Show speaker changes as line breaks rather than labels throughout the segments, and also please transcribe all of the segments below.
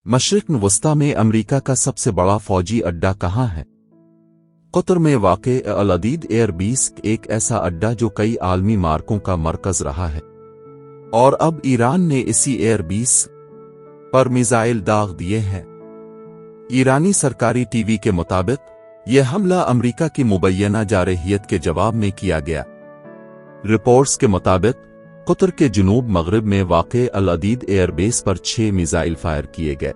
मशरिक़ वस्ता में अमेरिका का सबसे बड़ा फौजी अड्डा कहाँ है? कतर में वाक़े अल अदीद एयर बेस एक ऐसा अड्डा जो कई आलमी मार्कों का मरकज़ रहा है, और अब ईरान ने इसी एयर बेस पर मिसाइल दाग दिए हैं। ईरानी सरकारी टीवी के मुताबिक यह हमला अमेरिका की मुबैना जारहियत के जवाब में किया गया। रिपोर्ट्स के मुताबिक कतर के जुनूब मगरिब में वाक़े अल अदीद एयरबेस पर 6 मिसाइल फायर किए गए।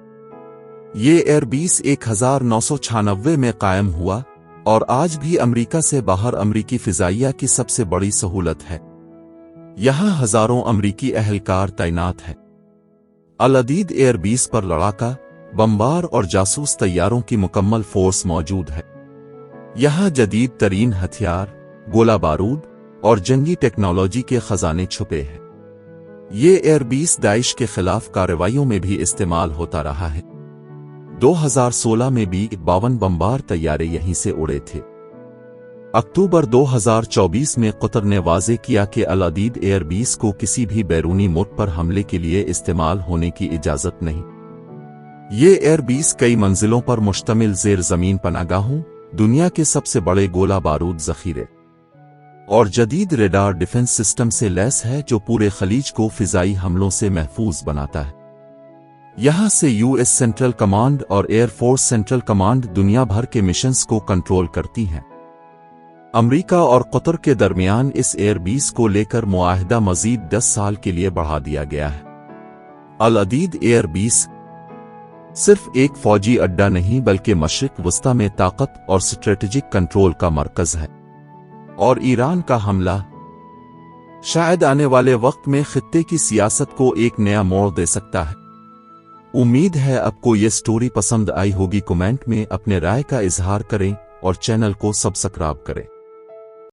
ये एयरबेस 1996 में कायम हुआ और आज भी अमेरिका से बाहर अमरीकी फिजाइया की सबसे बड़ी सहूलत है। यहां हजारों अमरीकी अहलकार तैनात हैं। अल अदीद एयरबेस पर लड़ाका, बमबार और जासूस तैयारों की मुकम्मल फोर्स मौजूद है। यहां जदीद तरीन हथियार, गोला बारूद और जंगी टेक्नोलॉजी के खजाने छुपे हैं। ये एयरबेस दाइश के खिलाफ कार्रवाइयों में भी इस्तेमाल होता रहा है। 2016 में भी 52 बमबार तैयारे यहीं से उड़े थे। अक्टूबर 2024 में कतर ने वाज़े किया कि अल अदीद एयरबेस को किसी भी बैरूनी मुल्क पर हमले के लिए इस्तेमाल होने की इजाज़त नहीं। ये एयरबेस कई मंजिलों पर मुश्तमिल ज़ेर ज़मीन पनागाहों, दुनिया के सबसे बड़े गोला बारूद ज़ख़ीरे और जदीद रेडार डिफेंस सिस्टम से लैस है, जो पूरे खलीज को फिजाई हमलों से महफूज बनाता है। यहां से यूएस सेंट्रल कमांड और एयरफोर्स सेंट्रल कमांड दुनिया भर के मिशंस को कंट्रोल करती हैं। अमेरिका और कतर के दरमियान इस एयरबेस को लेकर मुआहदा मजीद 10 साल के लिए बढ़ा दिया गया है। अल अदीद एयरबेस सिर्फ एक फौजी अड्डा नहीं, बल्कि मशरिक़ वस्ता में ताकत और स्ट्रेटेजिक कंट्रोल का मरकज है, और ईरान का हमला शायद आने वाले वक्त में खित्ते की सियासत को एक नया मोड़ दे सकता है। उम्मीद है आपको ये स्टोरी पसंद आई होगी। कमेंट में अपने राय का इजहार करें और चैनल को सब्सक्राइब करें।